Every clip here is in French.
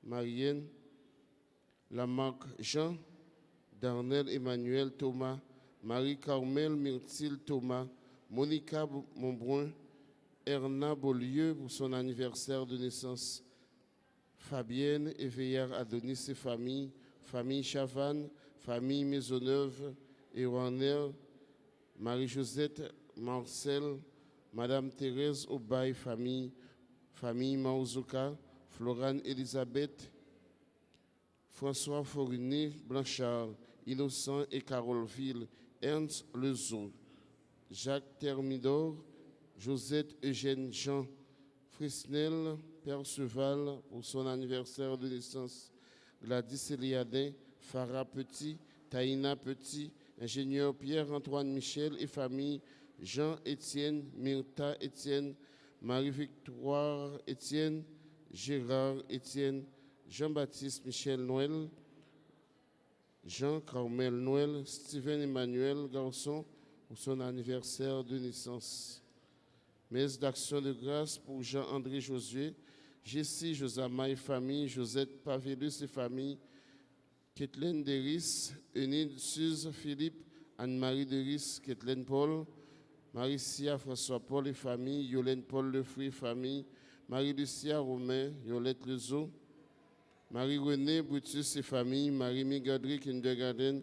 Marianne, Lamarck Jean, Darnel Emmanuel Thomas, Marie-Carmel Myrtille Thomas, Monica Monbrun, Erna Beaulieu pour son anniversaire de naissance, Fabienne Éveillard Adonis et famille, famille Chavannes, famille Maisonneuve et Warner, Marie-Josette Marcel, Madame Thérèse Aubay, famille, famille Maouzouka, Florane Elisabeth, François Foriné Blanchard, Innocent et Carolville, Ernst Lezo, Jacques Thermidor, Josette Eugène Jean, Frisnel Perceval pour son anniversaire de naissance, Gladys Eliadin, Farah Petit, Taïna Petit, ingénieur Pierre-Antoine Michel et famille, Jean-Étienne, Myrta Étienne, Marie-Victoire Étienne, Gérard Étienne, Jean-Baptiste Michel Noël, Jean-Carmel Noël, Steven Emmanuel Garçon pour son anniversaire de naissance. Messe d'action de grâce pour Jean-André Josué, Jessie Josama et famille, Josette Pavelus et famille, Kathleen Deris, Eunide Suze Philippe, Anne-Marie Deris, Kathleen Paul, Maricia François Paul et famille, Yolène Paul Lefruy et famille, Marie-Lucia Romain, Yolette Lezo, Marie-Renée Brutus et famille, Marie-Migadri Kindergarten,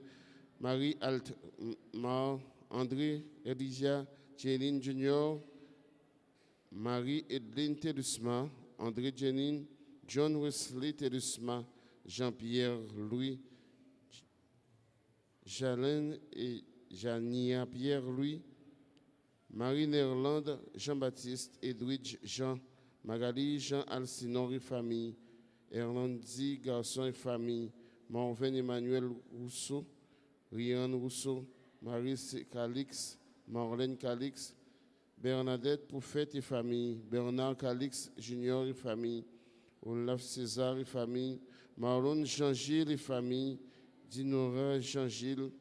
Marie Altmar, André Elijah, Jeline Junior, Marie-Edline Tedusma, André Jenin, John Wesley Tedusma, Jean-Pierre Louis, Jalène et Jania Pierre-Louis, Marie Nerland, Jean-Baptiste, Edwidge Jean, Magali Jean Alcinon et famille, Erlandi Garçon et famille, Morven Emmanuel Rousseau, Rian Rousseau, Marie Calix, Marlène Calix, Bernadette Poufette et famille, Bernard Calix Junior et famille, Olaf César et famille, Marlon Jean-Gilles et famille, Dinora Jean-Gilles,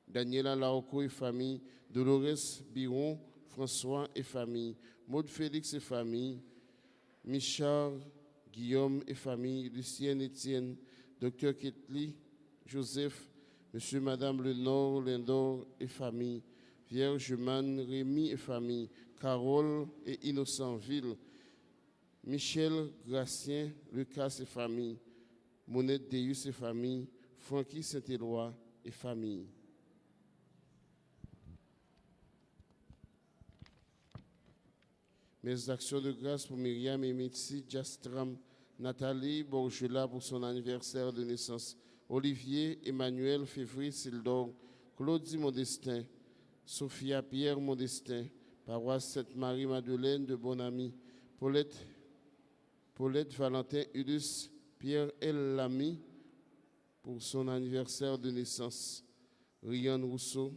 Daniela Laoco et famille, Dolores Biron, François et famille, Maud Félix et famille, Michard Guillaume et famille, Lucienne Etienne, Dr Ketli, Joseph, Monsieur Madame Lenore, Lindor et famille, Vierge Man, Rémy et famille, Carole et Innocentville, Michel Gracien, Lucas et famille, Monette Deus et famille, Francky Saint-Éloi et famille. Mes actions de grâce pour Myriam et Mitzi, Jastram, Nathalie Bourgela pour son anniversaire de naissance, Olivier, Emmanuel, Février, Sildor, Claudie Modestin, Sophia Pierre Modestin, paroisse Sainte-Marie-Madeleine de Bonami, Paulette Valentin Udus, Pierre El Lamy pour son anniversaire de naissance, Rian Rousseau,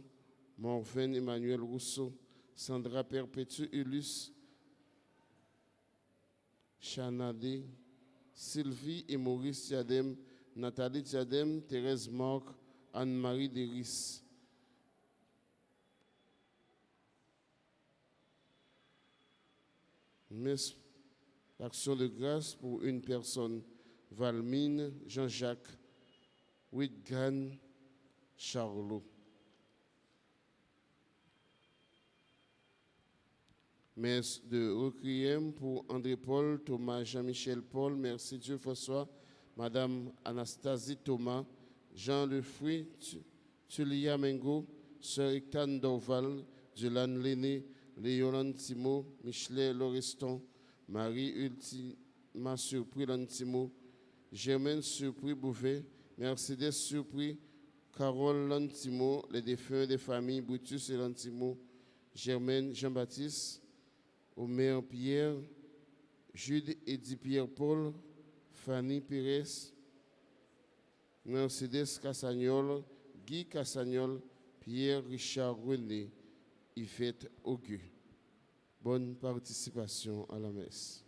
Morven Emmanuel Rousseau, Sandra Perpétue Ulus, Chanadé, Sylvie et Maurice Diadem, Nathalie Diadem, Thérèse Marc, Anne-Marie Deris. Action de grâce pour une personne, Valmine Jean-Jacques Whitgan Charlot. Messe de requiem pour André Paul, Thomas Jean-Michel Paul, merci Dieu François, Madame Anastasie Thomas, Jean Lefruy, Tulia Mengo, Sœur Ictane Dorval, Dylan Lenné, Léolande Timo, Michelet Loreston, Marie Ultima Surpris Lantimo, Germaine Surpris Bouvet, Mercedes Surpris, Carole Lantimo, les défunts des familles Brutus et Lantimo, Germaine Jean-Baptiste, Omer Pierre, Jude Eddy Pierre-Paul, Fanny Pérez, Mercedes Cassagnol, Guy Cassagnol, Pierre Richard René, Yvette Auguste. Bonne participation à la messe.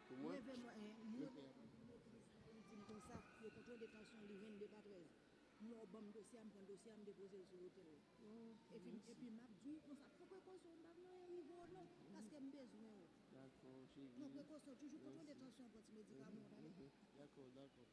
Pour moi, d'accord, j'ai vu. D'accord, d'accord.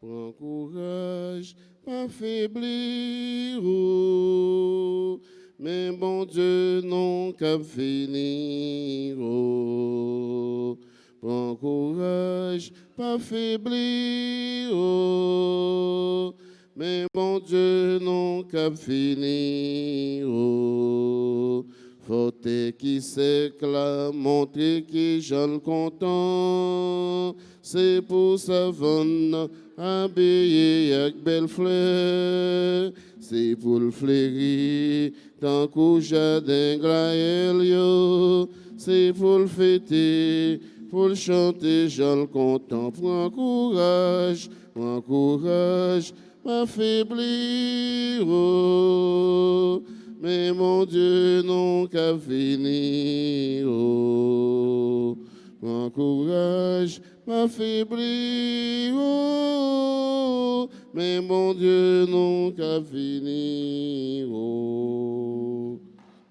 Prends courage, pas faiblir, oh, mais bon Dieu non qu'à finir. Oh. Prends courage, pas faiblir, oh, mais bon Dieu non qu'à finir. Oh. Faut-il qui s'éclame, montrer qui j'en content, c'est pour sa vanne. Habillé avec belle fleur, c'est pour le fleurir, tant qu'au jardin glaël, c'est pour le fêter, pour le chanter, j'en le content. Prends courage, pas faiblir, oh, mais mon Dieu non qu'à finir, oh. Prends courage, m'affaiblir, oh, mais mon Dieu non qu'à finir, oh.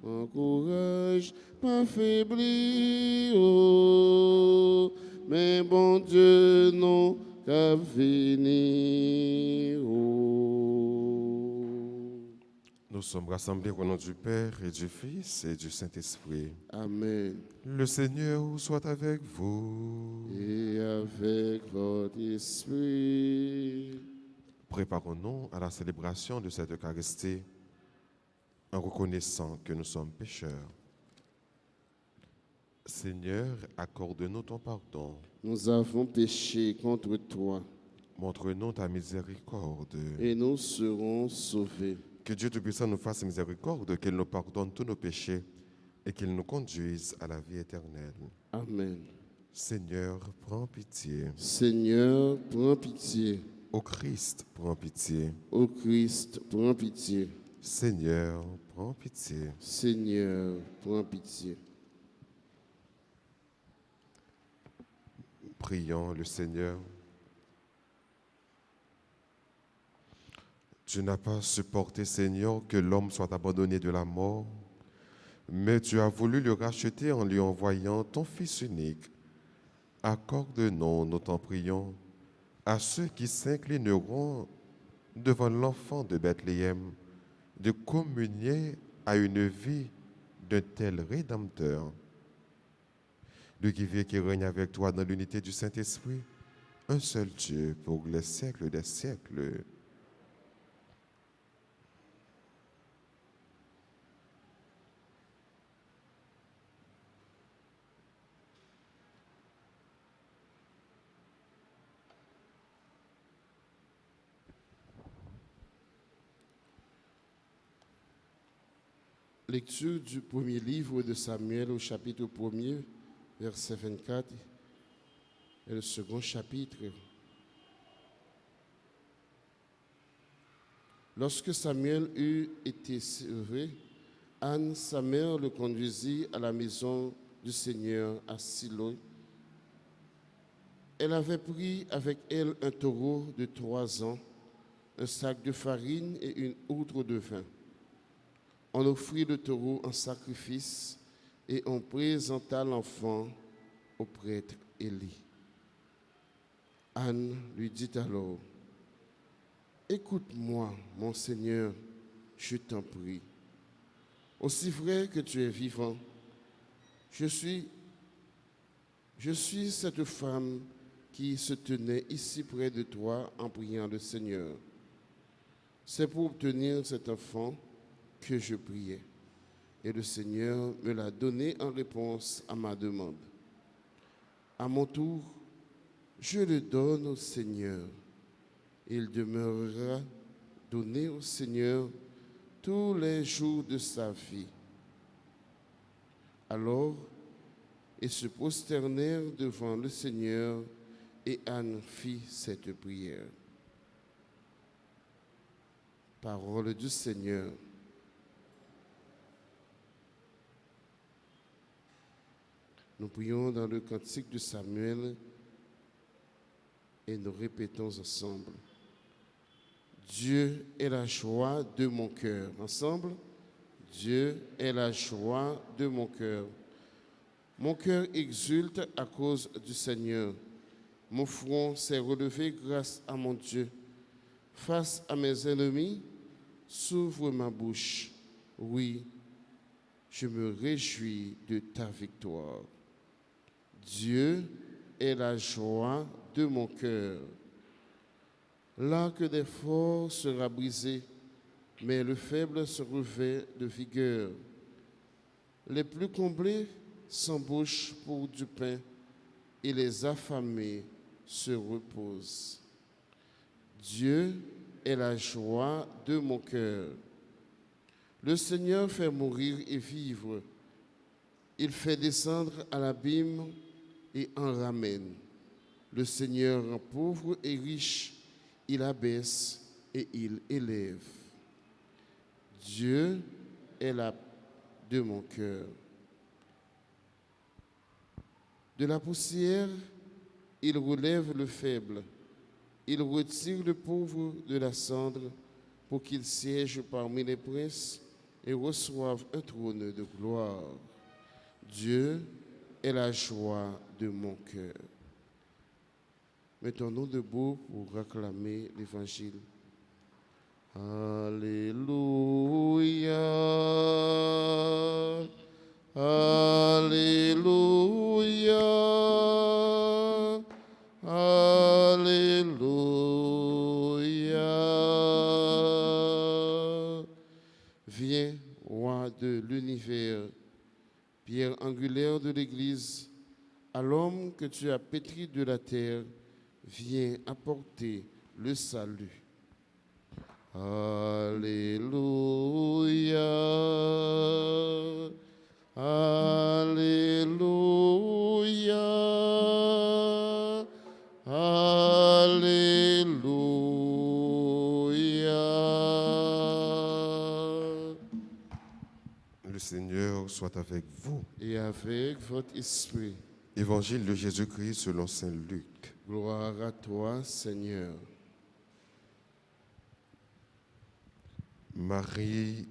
M'encourage, m'affaiblir, oh, mais mon Dieu non qu'à finir, oh. Nous sommes rassemblés au nom du Père et du Fils et du Saint-Esprit. Amen. Le Seigneur soit avec vous. Et avec votre esprit. Préparons-nous à la célébration de cette Eucharistie en reconnaissant que nous sommes pécheurs. Seigneur, accorde-nous ton pardon. Nous avons péché contre toi Montre-nous ta miséricorde. et nous serons sauvés. Que Dieu Tout-Puissant nous fasse miséricorde, qu'il nous pardonne tous nos péchés et qu'il nous conduise à la vie éternelle. Amen. Seigneur, prends pitié. Seigneur, prends pitié. Ô Christ, prends pitié. Ô Christ, prends pitié. Seigneur, prends pitié. Seigneur, prends pitié. Prions le Seigneur. Tu n'as pas supporté, Seigneur, que l'homme soit abandonné de la mort, mais tu as voulu le racheter en lui envoyant ton Fils unique. Accorde-nous, nous t'en prions, à ceux qui s'inclineront devant l'enfant de Bethléem, de communier à une vie d'un tel Rédempteur. Lui qui vit et qui règne avec toi dans l'unité du Saint-Esprit, un seul Dieu pour les siècles des siècles. Lecture du premier livre de Samuel au chapitre 1er, verset 24, et le second chapitre. Lorsque Samuel eut été servé, Anne, sa mère, le conduisit à la maison du Seigneur à Silo. Elle avait pris avec elle un taureau de 3 ans, un sac de farine et une outre de vin. On offrit le taureau en sacrifice et on présenta l'enfant au prêtre Élie. Anne lui dit alors, « Écoute-moi, mon Seigneur, je t'en prie. Aussi vrai que tu es vivant, je suis cette femme qui se tenait ici près de toi en priant le Seigneur. C'est pour obtenir cet enfant que je priais, et le Seigneur me l'a donné en réponse à ma demande. À mon tour, je le donne au Seigneur. Il demeurera donné au Seigneur tous les jours de sa vie. Alors, ils se prosternèrent devant le Seigneur et Anne fit cette prière. Parole du Seigneur. Nous prions dans le cantique de Samuel et nous répétons ensemble. Dieu est la joie de mon cœur. Ensemble, Dieu est la joie de mon cœur. Mon cœur exulte à cause du Seigneur. Mon front s'est relevé grâce à mon Dieu. Face à mes ennemis, s'ouvre ma bouche. Oui, je me réjouis de ta victoire. Dieu est la joie de mon cœur. L'arc des forts sera brisé, mais le faible se revêt de vigueur. Les plus comblés s'embauchent pour du pain et les affamés se reposent. Dieu est la joie de mon cœur. Le Seigneur fait mourir et vivre. Il fait descendre à l'abîme et en ramène. Le Seigneur rend pauvre et riche. Il abaisse et il élève. Dieu est la de mon cœur. De la poussière, il relève le faible. Il retire le pauvre de la cendre pour qu'il siège parmi les princes et reçoive un trône de gloire. Dieu est la joie de mon cœur. Mettons-nous debout pour acclamer l'Évangile. Alléluia, Alléluia, Alléluia. Viens, roi de l'univers, pierre angulaire de l'Église, à l'homme que tu as pétri de la terre, viens apporter le salut. Alléluia, Alléluia, Alléluia. Le Seigneur soit avec vous. Et avec votre esprit. Évangile de Jésus-Christ selon saint Luc. Gloire à toi, Seigneur. Marie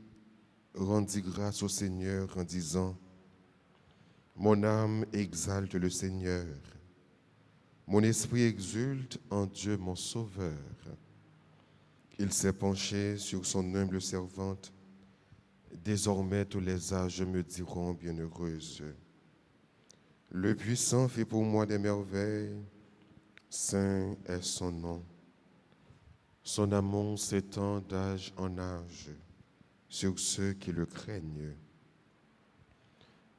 rendit grâce au Seigneur en disant : Mon âme exalte le Seigneur. Mon esprit exulte en Dieu mon Sauveur. Il s'est penché sur son humble servante. Désormais tous les âges me diront bienheureuse. Le Puissant fait pour moi des merveilles. Saint est son nom. Son amour s'étend d'âge en âge sur ceux qui le craignent.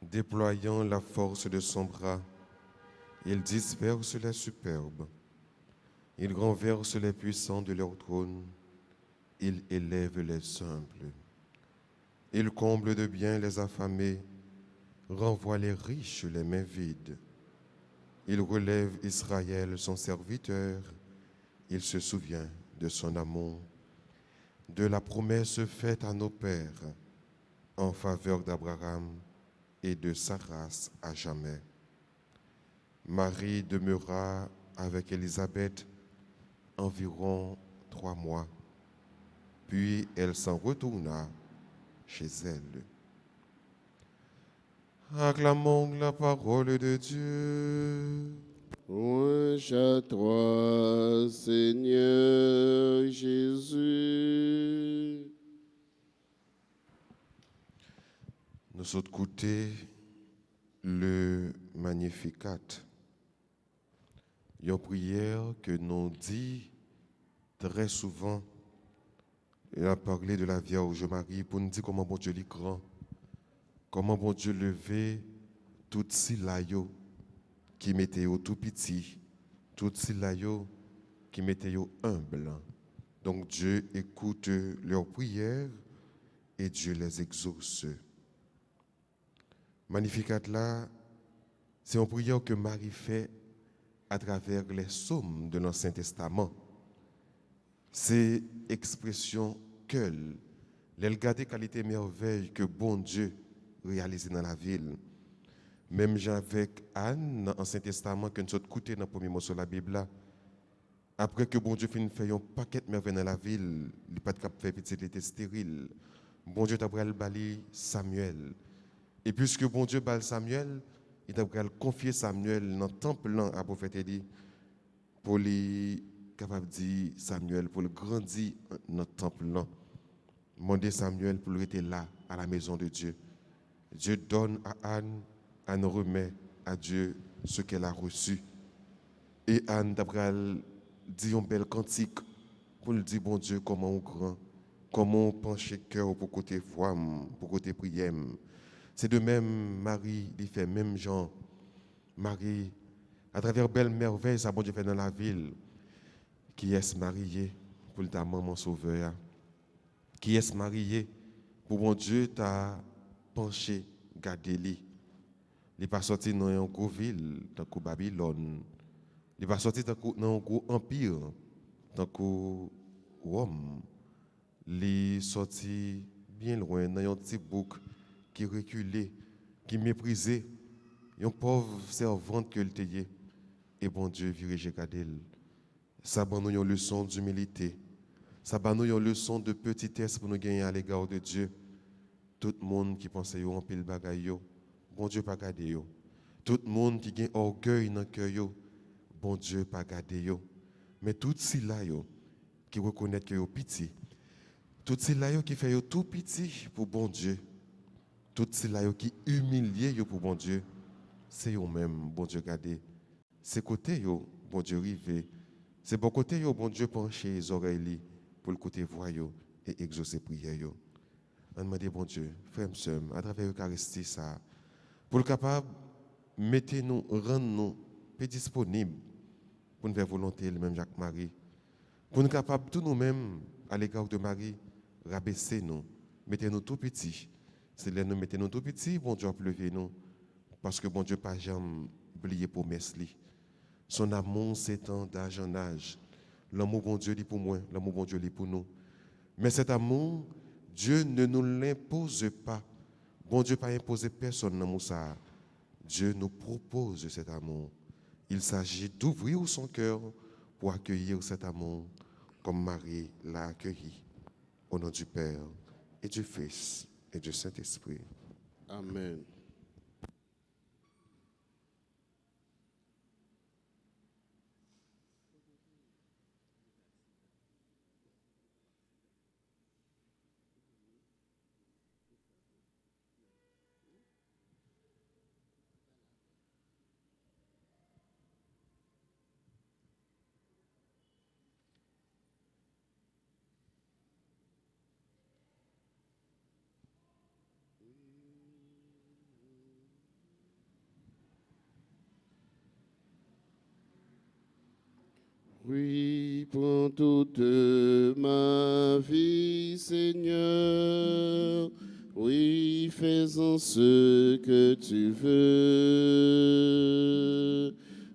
Déployant la force de son bras, il disperse les superbes. Il renverse les puissants de leur trône. Il élève les humbles. Il comble de bien les affamés, renvoie les riches les mains vides. Il relève Israël, son serviteur. Il se souvient de son amour, de la promesse faite à nos pères en faveur d'Abraham et de sa race à jamais. Marie demeura avec Élisabeth environ 3 mois, puis elle s'en retourna chez elle. Acclamons la parole de Dieu. Louange à toi, Seigneur Jésus. Nous sommes écoutés le Magnificat. Une prière que nous dit très souvent. Il a parlé de la Vierge Marie pour nous dire comment bon Dieu est grand, comment bon Dieu levé tout si layo qui mettez au tout petit, tout cela qui mettez au humble. Donc Dieu écoute leurs prières et Dieu les exauce. Magnificat là, c'est une prière que Marie fait à travers les psaumes de l'Ancien Testament. C'est expression que elle garde qualité merveille que bon Dieu réalise dans la ville. Même avec Anne dans l'Ancien Testament, que nous avons écouté dans le premier mot sur la Bible, là, après que bon Dieu finit de faire un paquet de merveilles dans la ville, il n'a pas de cap faire petit, il était stérile. Bon Dieu t'a bali Samuel. Et puisque bon Dieu bali Samuel, il t'a confier Samuel dans le temple à prophète Élie pour lui capable de dire Samuel pour le grandir dans le temple là. Demander Samuel pour rester là à la maison de Dieu. Dieu donne à Anne, Anne remet à Dieu ce qu'elle a reçu. Et Anne d'après dit un bel cantique pour lui dire bon Dieu comment on grand, comment on penche le cœur pour côté foi, pour côté prière. C'est de même Marie, il fait même Jean. Marie, à travers belle merveille, ça bon Dieu fait dans la ville. Qui est marié pour ta maman sauveur? Qui est marié pour bon Dieu t'a penché, gardé lui. Il n'est pas sorti dans une grosse ville, dans une Babylone. Il n'est pas sorti dans un gros empire, dans un Rome. Il est sorti bien loin, dans un petit bouc qui reculait, qui méprisait, une pauvre servante que était. Et bon Dieu, virage gardé. Ça va nous une leçon d'humilité. Ça va nous une leçon de petitesse pour nous gagner à l'égard de Dieu. Tout le monde qui pense en pile bagaille, bon Dieu pas garder yo. Tout le monde qui a orgueil dans le cœur, bon Dieu pas garder yo. Mais tout cela qui reconnaît que yo petit. Tout cela qui fait yo tout petit pour bon Dieu. Tout cela qui humilie yo pour bon Dieu. C'est yo même bon Dieu garder. C'est côté yo bon Dieu rivé. C'est bon côté yo bon Dieu pencher les oreilles pour le côté voyou et exaucer prière yo. On demande bon Dieu, frère et sœur, à travers l'Eucharistie ça pour le capable mettez-nous rendre nous disponibles pour nous faire volonté le même Jacques Marie. Pour nous capable tous nous-mêmes à l'égard de Marie rabaisser nous, mettez-nous tout petits. C'est là nous mettez-nous tout petits, bon Dieu pleuver nous parce que bon Dieu pas jamais oublier promesse li. Son amour s'étend d'âge en âge. L'amour bon Dieu lit pour moi, l'amour bon Dieu lit pour nous. Mais cet amour, Dieu ne nous l'impose pas. Bon Dieu pas imposer personne dans ça. Dieu nous propose cet amour. Il s'agit d'ouvrir son cœur pour accueillir cet amour comme Marie l'a accueilli. Au nom du Père et du Fils et du Saint-Esprit. Amen. Oui, prends toute ma vie, Seigneur. Oui, fais-en ce que tu veux.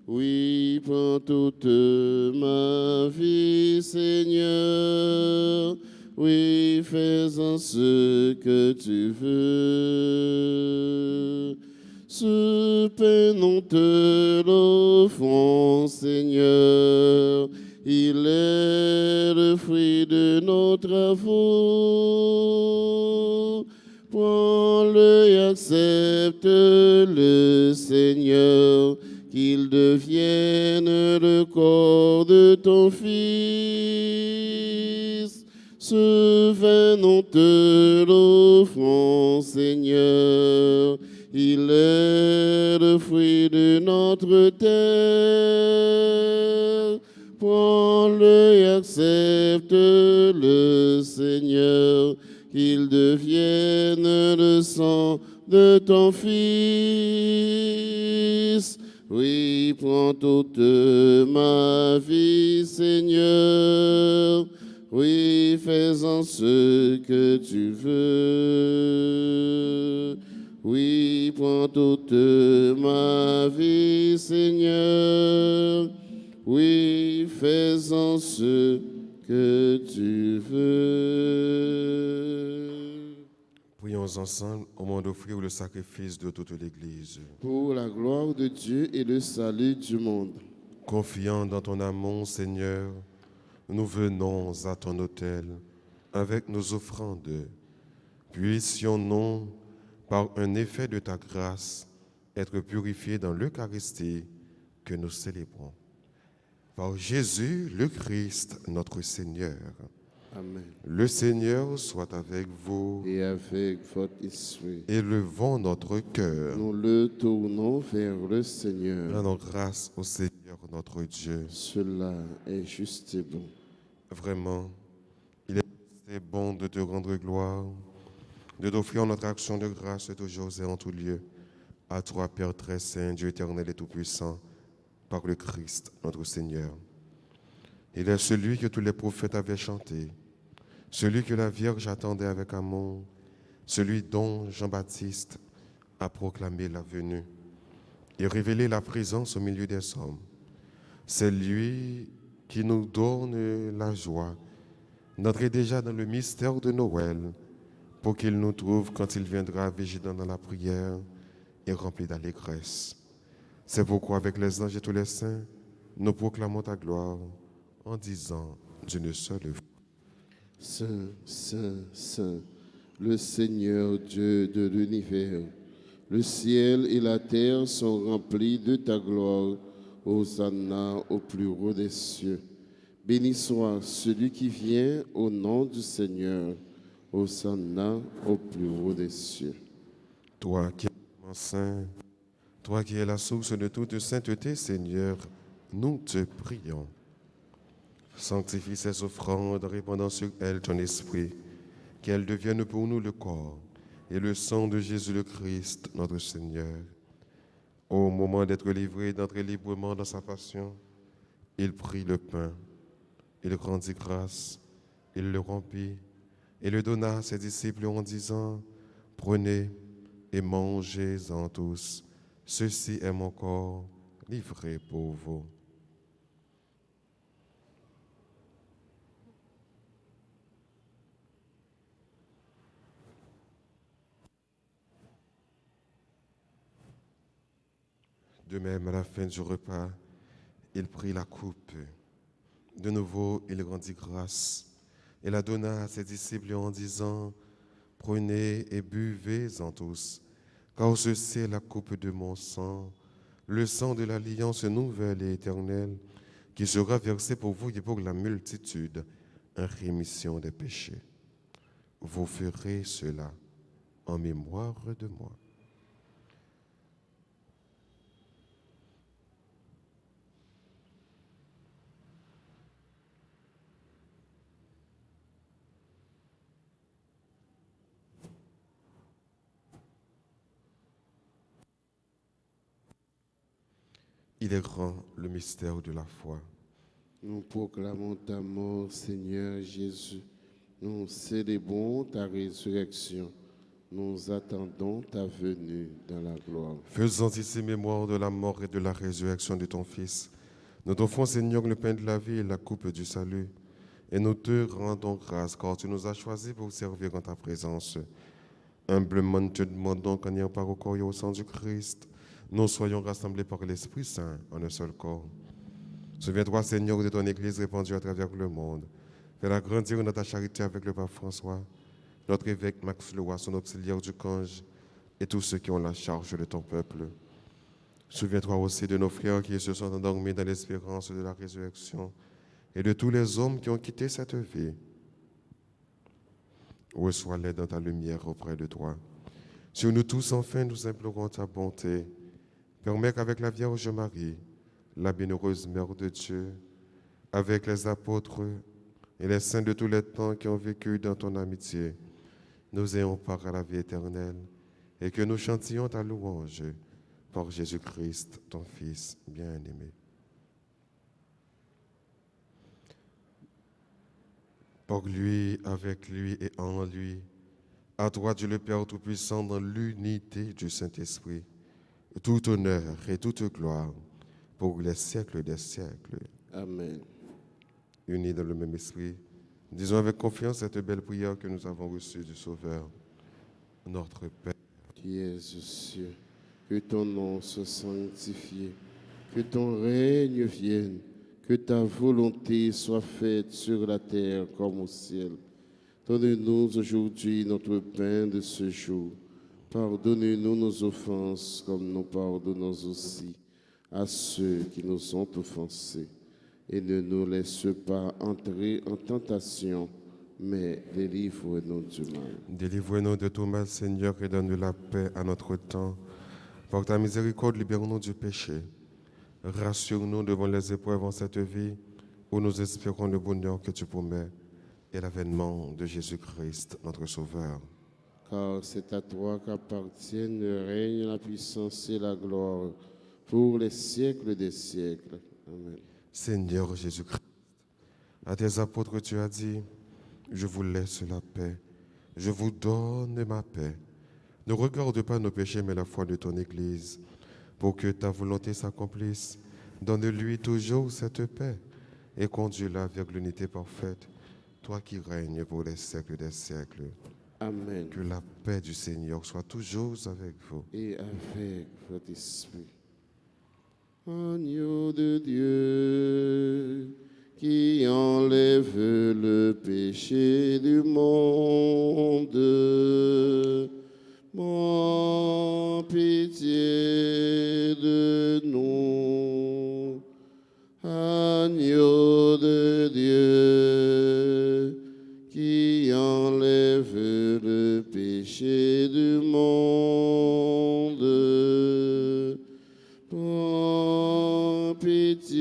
Oui, prends toute ma vie, Seigneur. Oui, fais-en ce que tu veux. Ce pain, nous te l'offrons, Seigneur. Il est le fruit de nos travaux. Prends-le et accepte-le, Seigneur, qu'il devienne le corps de ton Fils. Ce vin, nous te l'offrons, Seigneur. Il est le fruit de notre terre. Prends-le et accepte-le, Seigneur, qu'il devienne le sang de ton Fils. Oui, prends toute ma vie, Seigneur. Oui, fais-en ce que tu veux. Oui, prends toute ma vie, Seigneur. Oui, fais-en ce que tu veux. Prions ensemble au moment d'offrir le sacrifice de toute l'Église. Pour la gloire de Dieu et le salut du monde. Confiant dans ton amour, Seigneur, nous venons à ton autel avec nos offrandes. Puissions-nous, par un effet de ta grâce, être purifiés dans l'Eucharistie que nous célébrons. Par Jésus, le Christ, notre Seigneur. Amen. Le Seigneur soit avec vous. Et avec votre esprit. Élevons notre cœur. Nous le tournons vers le Seigneur. Rendons grâce au Seigneur notre Dieu. Cela est juste et bon. Vraiment, il est bon de te rendre gloire, de t'offrir notre action de grâce toujours et en tout lieu. À toi, Père très saint, Dieu éternel et tout-puissant, par le Christ, notre Seigneur. Il est celui que tous les prophètes avaient chanté, celui que la Vierge attendait avec amour, celui dont Jean-Baptiste a proclamé la venue et révélé la présence au milieu des hommes. C'est lui qui nous donne la joie d'entrer déjà dans le mystère de Noël pour qu'il nous trouve quand il viendra vigilant dans la prière et rempli d'allégresse. C'est pourquoi avec les anges et tous les saints, nous proclamons ta gloire en disant d'une seule voix. Saint, Saint, Saint, le Seigneur Dieu de l'univers, le ciel et la terre sont remplis de ta gloire. Hosanna au plus haut des cieux. Béni soit celui qui vient au nom du Seigneur. Hosanna au plus haut des cieux. Toi qui es saint, toi qui es la source de toute sainteté, Seigneur, nous te prions. Sanctifie ces offrandes, répandant sur elles ton esprit, qu'elles deviennent pour nous le corps et le sang de Jésus le Christ, notre Seigneur. Au moment d'être livré, d'entrer librement dans sa passion, il prit le pain, il rendit grâce, il le rompit et le donna à ses disciples en disant, « Prenez et mangez-en tous, ceci est mon corps livré pour vous. » De même, à la fin du repas, il prit la coupe. De nouveau, il rendit grâce et la donna à ses disciples en disant, « Prenez et buvez-en tous, car ceci est la coupe de mon sang, le sang de l'alliance nouvelle et éternelle, qui sera versé pour vous et pour la multitude en rémission des péchés. Vous ferez cela en mémoire de moi. » Il est grand le mystère de la foi. Nous proclamons ta mort, Seigneur Jésus. Nous célébrons ta résurrection. Nous attendons ta venue dans la gloire. Faisons ici mémoire de la mort et de la résurrection de ton Fils. Nous t'offrons, Seigneur, le pain de la vie et la coupe du salut. Et nous te rendons grâce, car tu nous as choisis pour servir en ta présence. Humblement, nous te demandons qu'en ayant part au corps et au sang du Christ, nous soyons rassemblés par l'Esprit Saint en un seul corps. Souviens-toi, Seigneur, de ton Église répandue à travers le monde. Fais-la grandir dans ta charité avec le pape François, notre évêque Max Leroy, son auxiliaire du Cange, et tous ceux qui ont la charge de ton peuple. Souviens-toi aussi de nos frères qui se sont endormis dans l'espérance de la résurrection et de tous les hommes qui ont quitté cette vie. Reçois-les dans ta lumière auprès de toi. Sur nous tous, enfin, nous implorons ta bonté. Permets qu'avec la Vierge Marie, la bienheureuse Mère de Dieu, avec les apôtres et les saints de tous les temps qui ont vécu dans ton amitié, nous ayons part à la vie éternelle et que nous chantions ta louange par Jésus-Christ, ton Fils bien-aimé. Par lui, avec lui et en lui, à toi Dieu le Père Tout-Puissant, dans l'unité du Saint-Esprit, tout honneur et toute gloire pour les siècles des siècles. Amen. Unis dans le même esprit, disons avec confiance cette belle prière que nous avons reçue du Sauveur, notre Père. Qui es aux cieux, que ton nom soit sanctifié, que ton règne vienne, que ta volonté soit faite sur la terre comme au ciel. Donne-nous aujourd'hui notre pain de ce jour. Pardonne-nous nos offenses comme nous pardonnons aussi à ceux qui nous ont offensés. Et ne nous laisse pas entrer en tentation, mais délivre-nous du mal. Délivre-nous de tout mal, Seigneur, et donne la paix à notre temps. Par ta miséricorde, libère-nous du péché. Rassure-nous devant les épreuves en cette vie, où nous espérons le bonheur que tu promets et l'avènement de Jésus-Christ, notre Sauveur. Car c'est à toi qu'appartiennent le règne, la puissance et la gloire pour les siècles des siècles. Amen. Seigneur Jésus-Christ, à tes apôtres tu as dit, je vous laisse la paix, je vous donne ma paix. Ne regarde pas nos péchés, mais la foi de ton Église, pour que ta volonté s'accomplisse. Donne-lui toujours cette paix et conduis-la vers l'unité parfaite, toi qui règnes pour les siècles des siècles. Amen. Que la paix du Seigneur soit toujours avec vous. Et avec votre esprit. Agneau de Dieu, qui enlève le péché du monde, prends pitié de nous. Agneau de Dieu, qui enlève le péché du monde, prends pitié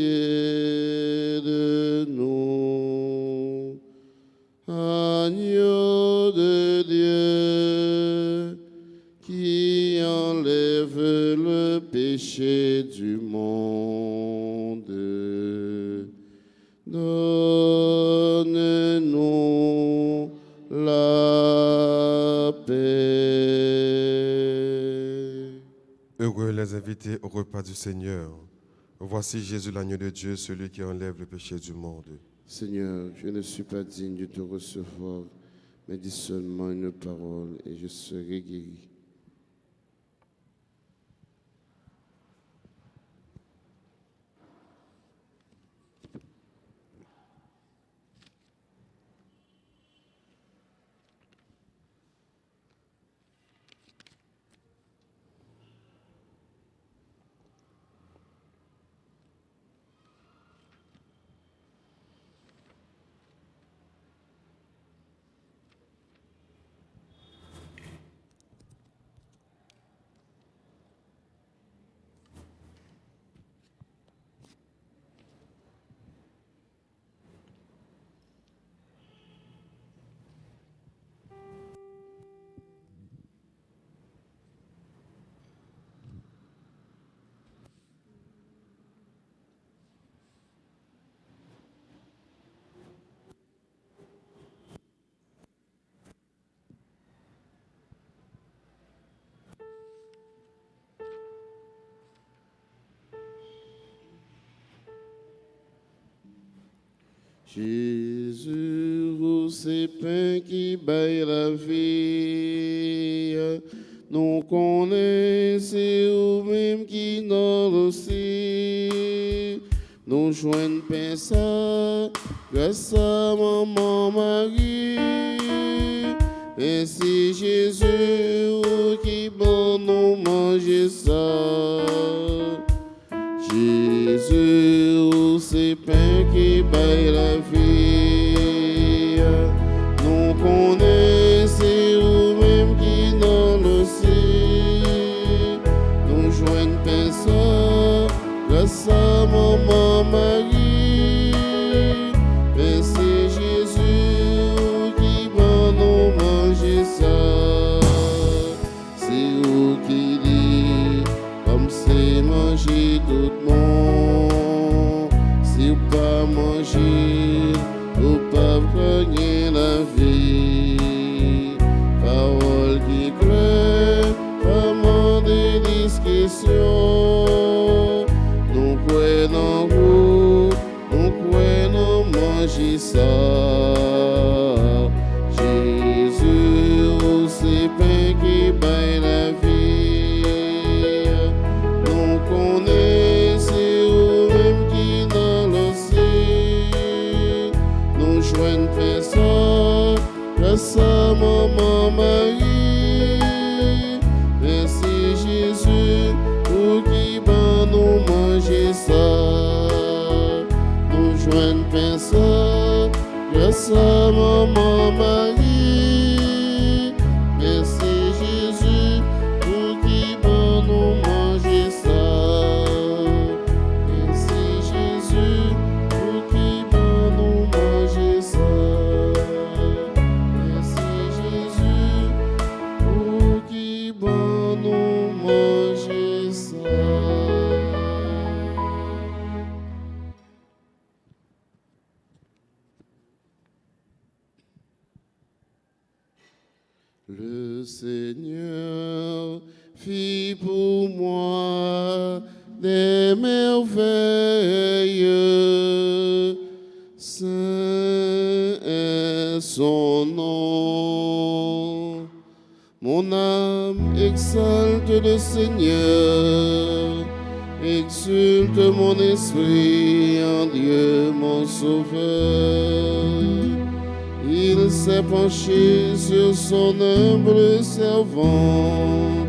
de nous. Agneau de Dieu, qui enlève le péché du monde, donne-nous la paix. Heureux les invités au repas du Seigneur. Voici Jésus, l'agneau de Dieu, celui qui enlève le péché du monde. Seigneur, je ne suis pas digne de te recevoir, mais dis seulement une parole et je serai guéri. Jésus, vous ces pains qui baillent la vie, nous connaissez vous-même qui nous aussi. Nous joignons pain ça, grâce à maman Marie. Ainsi Jésus, vous qui bon nous manger ça. Jésus, c'est pain qui baille la vie. Nous connaissons vous-même qui dans le ciel. Nous joignons pain ça, grâce à maman Marie. Merci Jésus qui va nous manger ça. C'est vous qui dit comme c'est grâce à maman Marie. Merci Jésus pour qui bon nous manger ça. Nous joignons pain ça, grâce à maman Marie. Merci Jésus pour qui bon nous manger ça. Merci Jésus pour qui bon nous manger ça. Merci Jésus pour qui bon nous manger ça. Le Seigneur fit pour moi des merveilles. Saint est son nom. Mon âme exalte le Seigneur, exulte mon esprit en Dieu mon Sauveur. Il s'est penché sur son humble servante.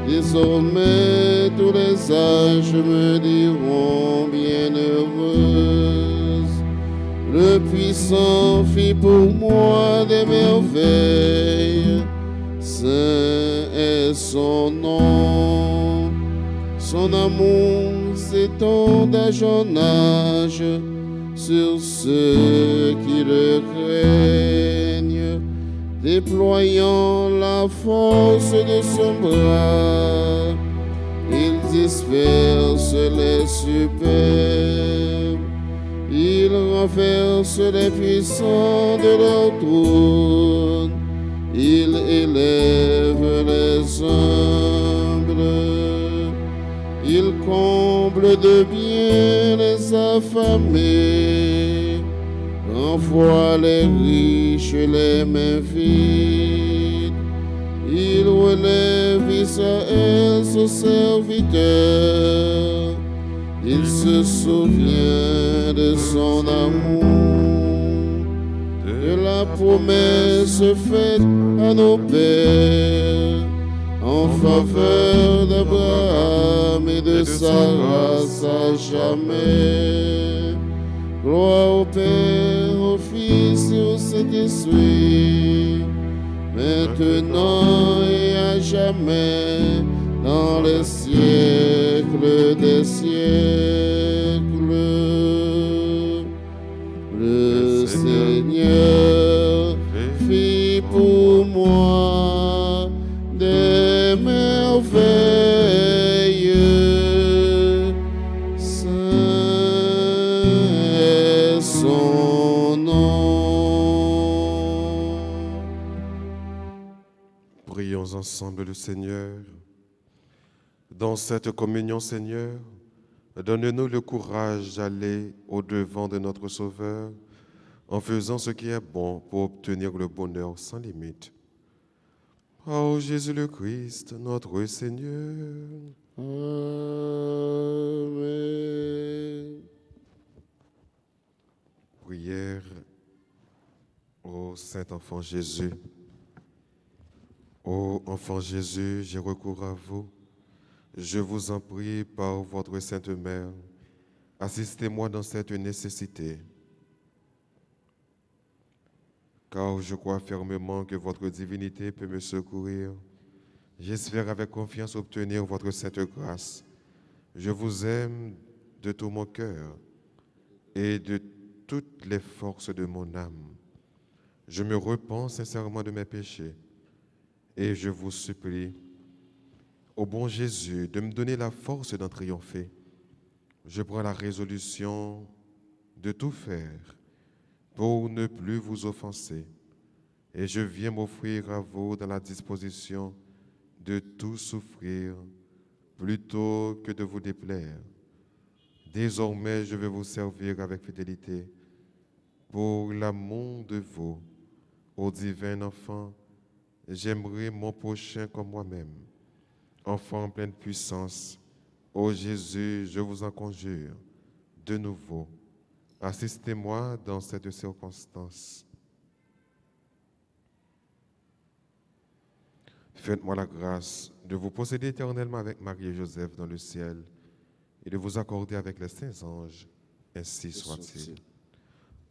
Désormais tous les âges me diront bienheureuse. Le puissant fit pour moi des merveilles. Saint est son nom. Son amour s'étend d'âge en âge sur ceux qui le craignent, déployant la force de son bras. Il disperse les superbes, il renverse les puissants de leur trône, il élève les humbles. Il comble de bien les affamés, renvoie les riches les mains vides. Il relève Israël son serviteur, il se souvient de son amour, de la promesse faite à nos pères, en faveur d'Abraham et de sa race à jamais. Gloire au Père, au Fils et au Saint-Esprit, maintenant et à jamais, dans les siècles des siècles. Le Seigneur fit pour moi des merveilles. Saint est son nom. Prions ensemble le Seigneur. Dans cette communion, Seigneur, donne-nous le courage d'aller au-devant de notre Sauveur en faisant ce qui est bon pour obtenir le bonheur sans limite. Ô Jésus le Christ, notre Seigneur. Amen. Prière au Saint-Enfant Jésus. Ô Enfant Jésus, j'ai recours à vous. Je vous en prie par votre Sainte Mère, assistez-moi dans cette nécessité. Car je crois fermement que votre divinité peut me secourir. J'espère avec confiance obtenir votre sainte grâce. Je vous aime de tout mon cœur et de toutes les forces de mon âme. Je me repens sincèrement de mes péchés et je vous supplie, ô bon Jésus, de me donner la force d'en triompher. Je prends la résolution de tout faire pour ne plus vous offenser. Et je viens m'offrir à vous dans la disposition de tout souffrir plutôt que de vous déplaire. Désormais, je vais vous servir avec fidélité pour l'amour de vous, ô divin enfant. J'aimerai mon prochain comme moi-même. Enfant plein de puissance, ô Jésus, je vous en conjure, de nouveau, assistez-moi dans cette circonstance. Faites-moi la grâce de vous posséder éternellement avec Marie et Joseph dans le ciel et de vous accorder avec les saints anges. Ainsi soit-il.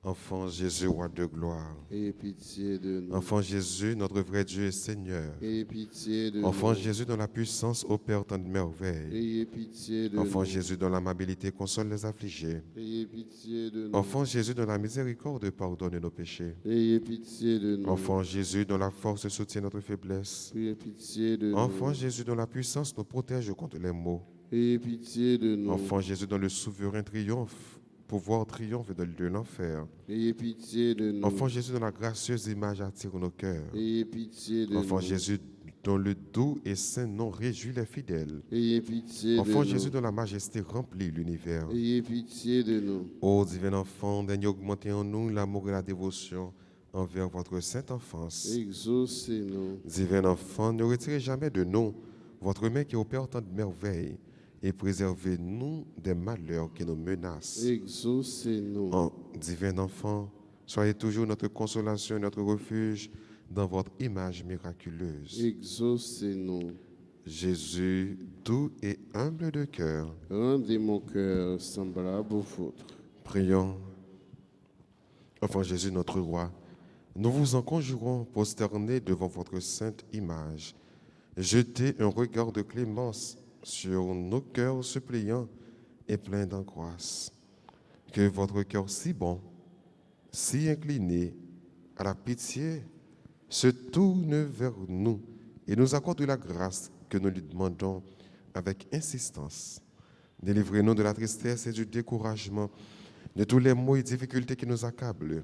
Enfant Jésus, roi de gloire. Ayez pitié de nous. Enfant Jésus, notre vrai Dieu et Seigneur. Ayez pitié de Enfant nous. Jésus, dont la puissance opère tant de merveilles. Ayez pitié de Enfant nous. Jésus, dont l'amabilité console les affligés. Ayez pitié de nous. Enfant Jésus, dont la miséricorde pardonne nos péchés. Ayez pitié de nous. Enfant Jésus, dont la force soutient notre faiblesse. Ayez pitié de nous. Enfant Jésus, dont la puissance nous protège contre les maux. Ayez pitié de nous. Enfant Jésus, dont le souverain pouvoir triomphe de l'enfer. Ayez pitié de nous. Enfant Jésus, dont la gracieuse image attire nos cœurs. Ayez pitié de Enfant nous. Jésus, dont le doux et saint nom réjouit les fidèles. Ayez pitié Enfant de Jésus, nous. dont la majesté remplit l'univers. Ayez pitié de nous. Ô divin enfant, daignez augmenter en nous l'amour et la dévotion envers votre sainte enfance. Exaucez-nous. Divin enfant, ne retirez jamais de nous votre main qui opère tant de merveilles et préservez-nous des malheurs qui nous menacent. Exaucez-nous. En divin enfant, soyez toujours notre consolation et notre refuge dans votre image miraculeuse. Exaucez-nous. Jésus, doux et humble de cœur, Rendez mon cœur semblable au vôtre. prions. Enfant Jésus, notre roi, nous vous en conjurons, prosternés devant votre sainte image. Jetez un regard de clémence sur nos cœurs suppliants et pleins d'angoisse. Que votre cœur si bon, si incliné à la pitié, se tourne vers nous et nous accorde la grâce que nous lui demandons avec insistance. Délivrez-nous de la tristesse et du découragement, de tous les maux et difficultés qui nous accablent.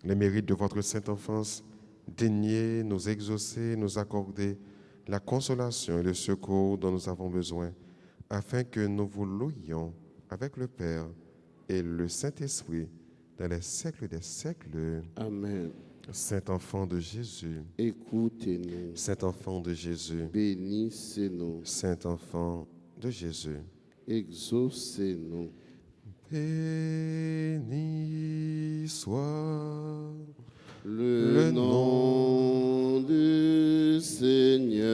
Les mérites de votre sainte enfance, daignez nous exaucer, nous accorder la consolation et le secours dont nous avons besoin, afin que nous vous louions avec le Père et le Saint-Esprit dans les siècles des siècles. Amen. Saint enfant de Jésus, Écoutez-nous. Saint enfant de Jésus, Bénissez-nous. Saint enfant de Jésus, Exaucez-nous. béni soit Le nom du Seigneur,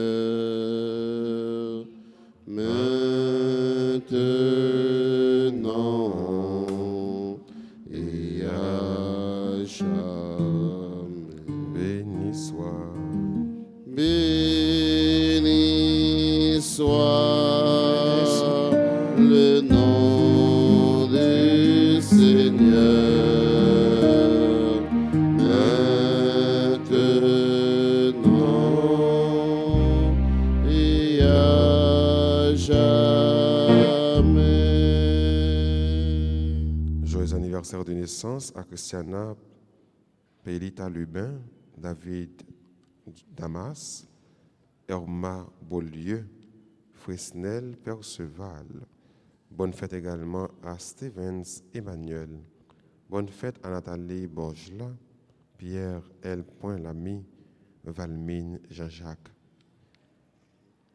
maintenant et à jamais. béni soit. Béni soit le nom du Seigneur, maintenant et à jamais. Joyeux anniversaire de naissance à Christiana Pelita Lubin, David Damas, Irma Beaulieu, Fresnel Perceval. Bonne fête également à Stevens Emmanuel. Bonne fête à Nathalie Borgela, Pierre L. Lamy, Valmine Jean-Jacques.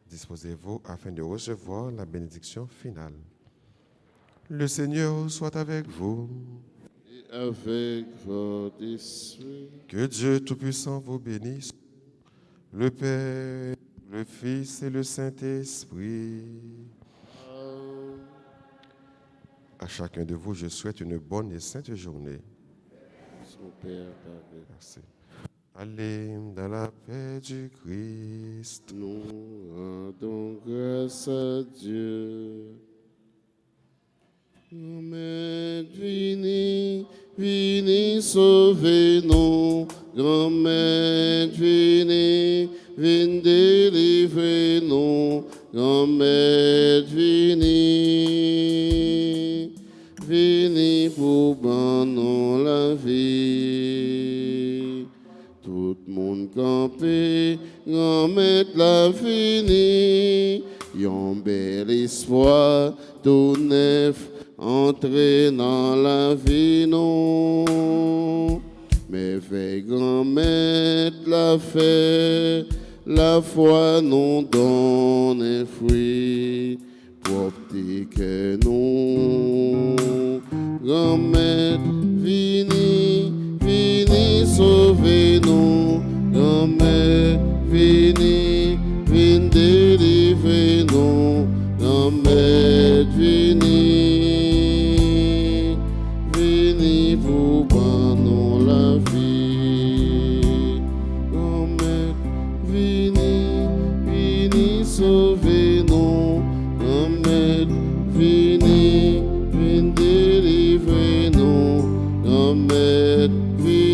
Disposez-vous afin de recevoir la bénédiction finale. Le Seigneur soit avec vous. Et avec votre esprit. Que Dieu Tout-Puissant vous bénisse, le Père, le Fils et le Saint-Esprit. À chacun de vous, je souhaite une bonne et sainte journée. Son Père Père, Merci. Allez dans la paix du Christ. nous rendons grâce à Dieu. Grand-mère, venez, venez, sauvez-nous. Grand-mère, venez, venez, délivrez-nous. Grand-mère, venez, venez pour banner la vie. Tout le monde campé, grand-mère, la fini. Yon bel espoir, tout neuf, entrer dans la vie, non. Mais veille grand-mère la fait, la foi nous donne un fruit, propre que nous. Grand-mère, vini, vini, sauvez-nous. Grand-mère, vini, sauver-nous. Grand Maître, venez, venez délivrer-nous. Grand Maître, venez.